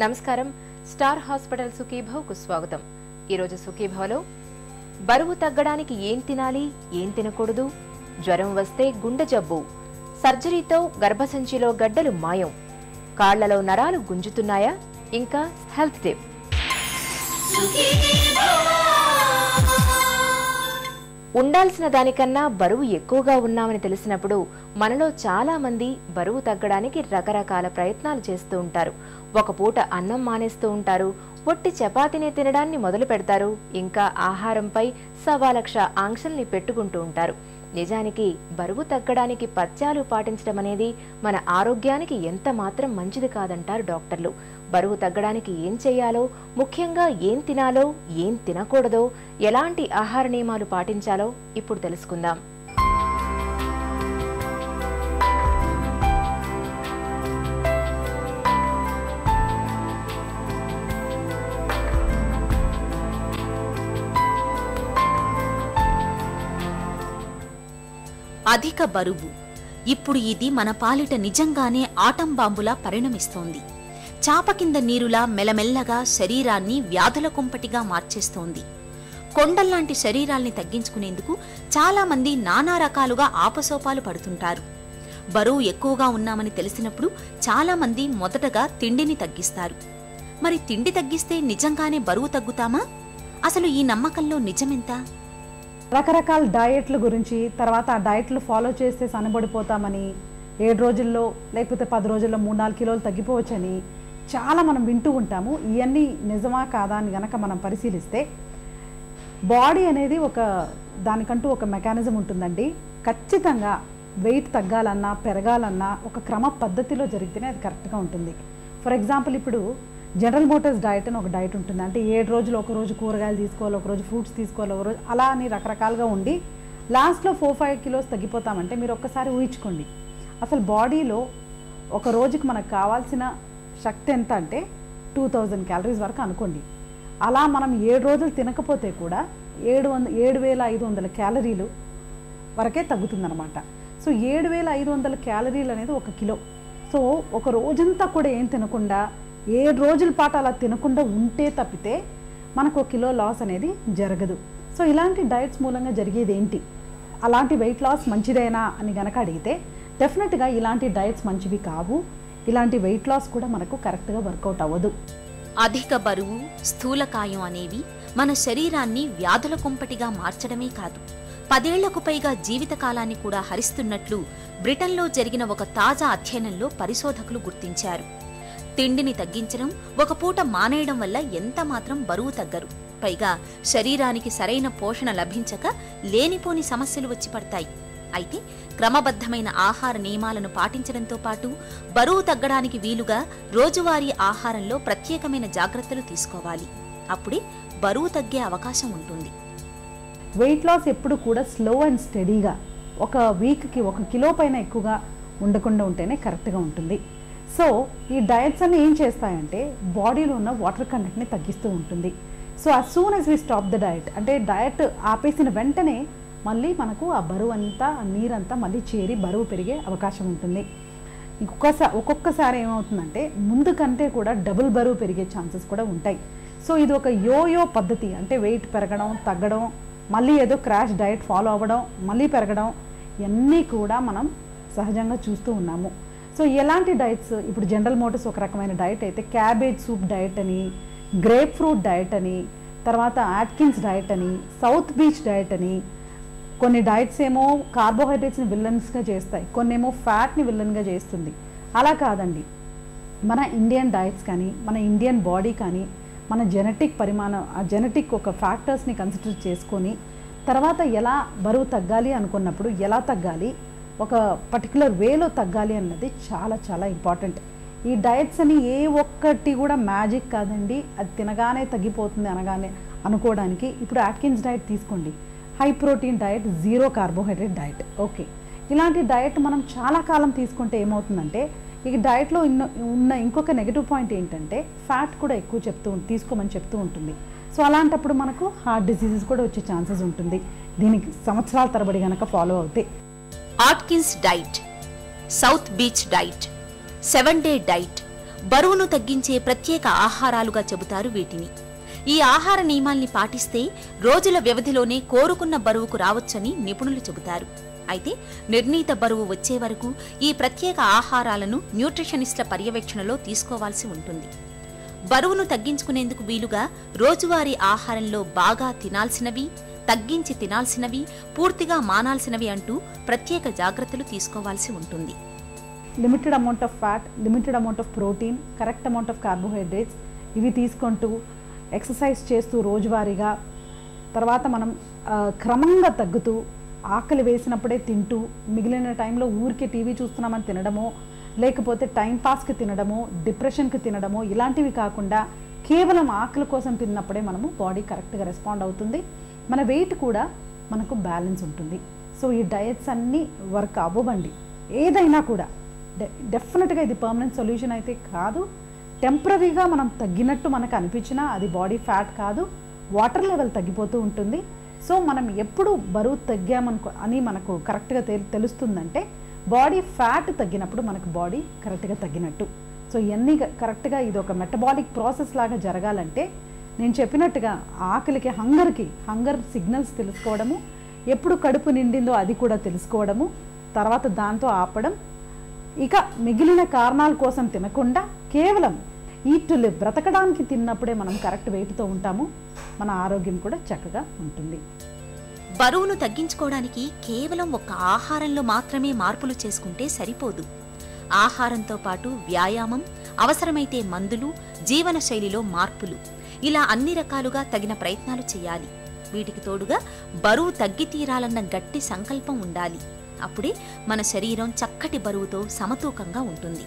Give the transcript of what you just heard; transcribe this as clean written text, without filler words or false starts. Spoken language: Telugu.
నమస్కారం. స్టార్ హాస్పిటల్ సుఖీభవకు స్వాగతం. ఈరోజు సుఖీభవలో బరువు తగ్గడానికి ఏం తినాలి, ఏం తినకూడదు, జ్వరం వస్తే గుండె జబ్బు, సర్జరీతో గర్భసంచిలో గడ్డలు మాయం, కాళ్లలో నరాలు గుంజుతున్నాయా, ఇంకా హెల్త్ టిప్. ఉండాల్సిన దానికన్నా బరువు ఎక్కువగా ఉన్నామని తెలిసినప్పుడు మనలో చాలా మంది బరువు తగ్గడానికి రకరకాల ప్రయత్నాలు చేస్తూ ఉంటారు. ఒక పూట అన్నం మానేస్తూ ఉంటారు, పొట్టి చపాతీని తినడాన్ని మొదలు పెడతారు, ఇంకా ఆహారంపై 1,00,000 ఆంక్షల్ని పెట్టుకుంటూ ఉంటారు. నిజానికి బరువు తగ్గడానికి పథ్యాలు పాటించడం అనేది మన ఆరోగ్యానికి ఎంత మాత్రం మంచిది కాదంటారు డాక్టర్లు. బరువు తగ్గడానికి ఏం చేయాలో, ముఖ్యంగా ఏం తినాలో, ఏం తినకూడదో, ఎలాంటి ఆహార నియమాలు పాటించాలో ఇప్పుడు తెలుసుకుందాం. అధిక బరువు ఇప్పుడు ఇది మన పాలిట నిజంగానే ఆటం బాంబులా పరిణమిస్తోంది. చాప కింద నీరులా మెల్లమెల్లగా శరీరాన్ని వ్యాధుల కుంపటిగా మార్చేస్తోంది. కొండల్లాంటి శరీరాల్ని తగ్గించుకునేందుకు చాలా మంది నానా రకాలుగా ఆపసోపాలు పడుతుంటారు. బరువు ఎక్కువగా ఉన్నామని తెలిసినప్పుడు చాలా మంది మొదటగా తిండిని తగ్గిస్తారు. మరి తిండి తగ్గిస్తే నిజంగానే బరువు తగ్గుతామా? అసలు ఈ నమ్మకంలో నిజమెంత? రకరకాల డయట్ల గురించి, తర్వాత ఆ డయట్లు ఫాలో చేస్తే సన్నబడిపోతామని, 7 రోజుల్లో లేకపోతే 10 రోజుల్లో 3-4 కిలోలు తగ్గిపోవచ్చని చాలా మనం వింటూ ఉంటాము. ఇవన్నీ నిజమా కాదా అని గనక మనం పరిశీలిస్తే బాడీ అనేది దానికంటూ ఒక మెకానిజం ఉంటుందండి. ఖచ్చితంగా వెయిట్ తగ్గాలన్నా పెరగాలన్నా ఒక క్రమ పద్ధతిలో జరిగితేనే అది కరెక్ట్గా ఉంటుంది. ఫర్ ఎగ్జాంపుల్, ఇప్పుడు జనరల్ మోటార్స్ డయట్ అని ఒక డయట్ ఉంటుంది. అంటే 7 రోజులు ఒకరోజు కూరగాయలు తీసుకోవాలి, ఒకరోజు ఫ్రూట్స్ తీసుకోవాలి, ఒకరోజు అలా అని రకరకాలుగా ఉండి లాస్ట్లో 4-5 కిలోస్ తగ్గిపోతామంటే మీరు ఒక్కసారి ఊహించుకోండి, అసలు బాడీలో ఒక రోజుకి మనకు కావాల్సిన శక్తి ఎంత అంటే 2000 క్యాలరీస్ వరకు అనుకోండి. అలా మనం 7 రోజులు తినకపోతే కూడా 7,500 క్యాలరీలు వరకే తగ్గుతుందన్నమాట. సో 7,500 క్యాలరీలు అనేది 1 కిలో. సో ఒక రోజంతా కూడా ఏం తినకుండా 7 రోజుల పాటు అలా తినకుండా ఉంటే తప్పితే మనకు 1 కిలో లాస్ అనేది జరగదు. సో ఇలాంటి డయట్స్ మూలంగా జరిగేది ఏంటి, అలాంటి వెయిట్ లాస్ మంచిదేనా అని గనక అడిగితే డెఫినెట్గా ఇలాంటి డయట్స్ మంచివి కావు. ఇలాంటి వెయిట్ లాస్ కూడా మనకు కరెక్ట్గా వర్కౌట్ అవ్వదు. అధిక బరువు, స్థూలకాయం అనేవి మన శరీరాన్ని వ్యాధుల కుంపటిగా మార్చడమే కాదు, 10 ఏళ్లకు పైగా జీవితకాలాన్ని కూడా హరిస్తున్నట్లు బ్రిటన్లో జరిగిన ఒక తాజా అధ్యయనంలో పరిశోధకులు గుర్తించారు. తిండిని తగ్గించడం, ఒక పూట మానేయడం వల్ల ఎంత మాత్రం బరువు తగ్గరు. పైగా శరీరానికి సరైన పోషణ లభించక లేనిపోని సమస్యలు వచ్చి పడతాయి. అయితే క్రమబద్ధమైన ఆహార నియమాలను పాటించడంతో పాటు బరువు తగ్గడానికి వీలుగా రోజువారీ ఆహారంలో ప్రత్యేకమైన జాగ్రత్తలు తీసుకోవాలి. అప్పుడే బరువు తగ్గే అవకాశం ఉంటుంది. వెయిట్ లాస్ ఎప్పుడు కూడా స్లో అండ్ స్టడీగా ఒక వీక్కి 1 కిలో పైన ఎక్కువగా ఉండకుండా ఉంటేనే కరెక్ట్గా ఉంటుంది. సో ఈ డయట్స్ అన్ని ఏం చేస్తాయంటే బాడీలో ఉన్న వాటర్ కంటెంట్ని తగ్గిస్తూ ఉంటుంది. So as soon as we stop the diet, అంటే డయట్ ఆపేసిన వెంటనే మళ్ళీ మనకు ఆ బరువు అంతా, ఆ నీరంతా మళ్ళీ చేరి బరువు పెరిగే అవకాశం ఉంటుంది. ఒక్కొక్కసారి ఏమవుతుందంటే ముందు కంటే కూడా డబుల్ బరువు పెరిగే ఛాన్సెస్ కూడా ఉంటాయి. సో ఇది ఒక యోయో పద్ధతి. అంటే వెయిట్ పెరగడం, తగ్గడం, మళ్ళీ ఏదో క్రాష్ డయట్ ఫాలో అవ్వడం, మళ్ళీ పెరగడం, ఇవన్నీ కూడా మనం సహజంగా చూస్తూ ఉన్నాము. సో ఎలాంటి డయట్స్, ఇప్పుడు జనరల్ మోటార్స్ ఒక రకమైన డయట్ అయితే క్యాబేజ్ సూప్ డయట్ అని, గ్రేప్ ఫ్రూట్ డయట్ అని, తర్వాత ఆట్కిన్స్ డయట్ అని, సౌత్ బీచ్ డయట్ అని, కొన్ని డయట్స్ ఏమో కార్బోహైడ్రేట్స్ని విల్లన్స్గా చేస్తాయి, కొన్ని ఏమో ఫ్యాట్ని విల్లన్గా చేస్తుంది. అలా కాదండి, మన ఇండియన్ డయట్స్ కానీ, మన ఇండియన్ బాడీ కానీ, మన జెనెటిక్ పరిమాణం, ఆ జెనెటిక్ ఒక ఫ్యాక్టర్స్ని కన్సిడర్ చేసుకొని తర్వాత ఎలా బరువు తగ్గాలి అనుకున్నప్పుడు ఎలా తగ్గాలి, ఒక పర్టికులర్ వేలో తగ్గాలి అన్నది చాలా చాలా ఇంపార్టెంట్. ఈ డయట్స్ అని ఏ ఒక్కటి కూడా మ్యాజిక్ కాదండి, అది తినగానే తగ్గిపోతుంది అనగానే అనుకోవడానికి. ఇప్పుడు ఆట్కిన్స్ డయట్ తీసుకోండి, high protein diet, 0 carbohydrate diet. Okay, ఇలాంటి డయట్ మనం చాలా కాలం తీసుకుంటే ఏమవుతుందంటే ఈ డయట్లో ఉన్న ఇంకొక నెగిటివ్ పాయింట్ ఏంటంటే ఫ్యాట్ కూడా ఎక్కువ తీసుకోమని చెప్తూ ఉంటుంది. సో అలాంటప్పుడు మనకు హార్ట్ డిసీజెస్ కూడా వచ్చే ఛాన్సెస్ ఉంటుంది దీనికి సంవత్సరాల తరబడి గనక ఫాలో అవుతే. ఆట్కిన్స్ diet, south beach diet, 7 day diet బరువును తగ్గించే ప్రత్యేక ఆహారాలుగా చెబుతారు వీటిని. ఈ ఆహార నియమాల్ని పాటిస్తే రోజుల వ్యవధిలోనే కోరుకున్న బరువుకు రావచ్చని నిపుణులు చెబుతారు. అయితే నిర్ణీత బరువు వచ్చే వరకు ఈ ప్రత్యేక ఆహారాలను న్యూట్రిషనిస్టుల పర్యవేక్షణలో తీసుకోవాల్సి ఉంటుంది. బరువును తగ్గించుకునేందుకు వీలుగా రోజువారీ ఆహారంలో బాగా తినాల్సినవి, తగ్గించి తినాల్సినవి, పూర్తిగా మానాల్సినవి అంటూ ప్రత్యేక జాగ్రత్తలు తీసుకోవాల్సి ఉంటుంది. Limited amount of fat, limited amount of protein, correct amount of carbohydrates ఇవి తీసుకుంటూ ఎక్సర్సైజ్ చేస్తూ రోజువారీగా, తర్వాత మనం క్రమంగా తగ్గుతూ, ఆకలి వేసినప్పుడే తింటూ, మిగిలిన టైంలో ఊరికే టీవీ చూస్తున్నామని తినడమో, లేకపోతే టైంపాస్కి తినడమో, డిప్రెషన్కి తినడమో ఇలాంటివి కాకుండా కేవలం ఆకలి కోసం తిన్నప్పుడే మనము బాడీ కరెక్ట్గా రెస్పాండ్ అవుతుంది. మన వెయిట్ కూడా మనకు బ్యాలెన్స్ ఉంటుంది. సో ఈ డయట్స్ అన్నీ వర్క్ అవ్వండి. ఏదైనా కూడా డెఫినెట్గా ఇది పర్మనెంట్ సొల్యూషన్ అయితే కాదు. టెంపరీగా మనం తగ్గినట్టు మనకు అనిపించినా అది బాడీ ఫ్యాట్ కాదు, వాటర్ లెవెల్ తగ్గిపోతూ ఉంటుంది. సో మనం ఎప్పుడు బరువు తగ్గామనుకో అని మనకు కరెక్ట్గా తెలుస్తుందంటే బాడీ ఫ్యాట్ తగ్గినప్పుడు మనకు బాడీ కరెక్ట్గా తగ్గినట్టు. సో ఇవన్నీ కరెక్ట్గా ఇది ఒక మెటబాలిక్ ప్రాసెస్ లాగా జరగాలంటే నేను చెప్పినట్టుగా ఆకలికి హంగర్ సిగ్నల్స్ తెలుసుకోవడము, ఎప్పుడు కడుపు నిండిందో అది కూడా తెలుసుకోవడము, తర్వాత దాంతో ఆపడం, ఇక మిగిలిన కారణాల కోసం తినకుండా కేవలం ఈట్ టు లివ్, బ్రతకడానికి తిన్నప్పుడే మనం కరెక్ట్ వెయిట్తో ఉంటాము. మన ఆరోగ్యం కూడా చక్కగా ఉంటుంది. బరువును తగ్గించుకోవడానికి కేవలం ఒక్క ఆహారంలో మాత్రమే మార్పులు చేసుకుంటే సరిపోదు. ఆహారంతో పాటు వ్యాయామం, అవసరమైతే మందులు, జీవనశైలిలో మార్పులు, ఇలా అన్ని రకాలుగా తగిన ప్రయత్నాలు చేయాలి. వీటికి తోడుగా బరువు తగ్గి తీరాలన్న గట్టి సంకల్పం ఉండాలి. అప్పుడే మన శరీరం చక్కటి బరువుతో సమతూకంగా ఉంటుంది.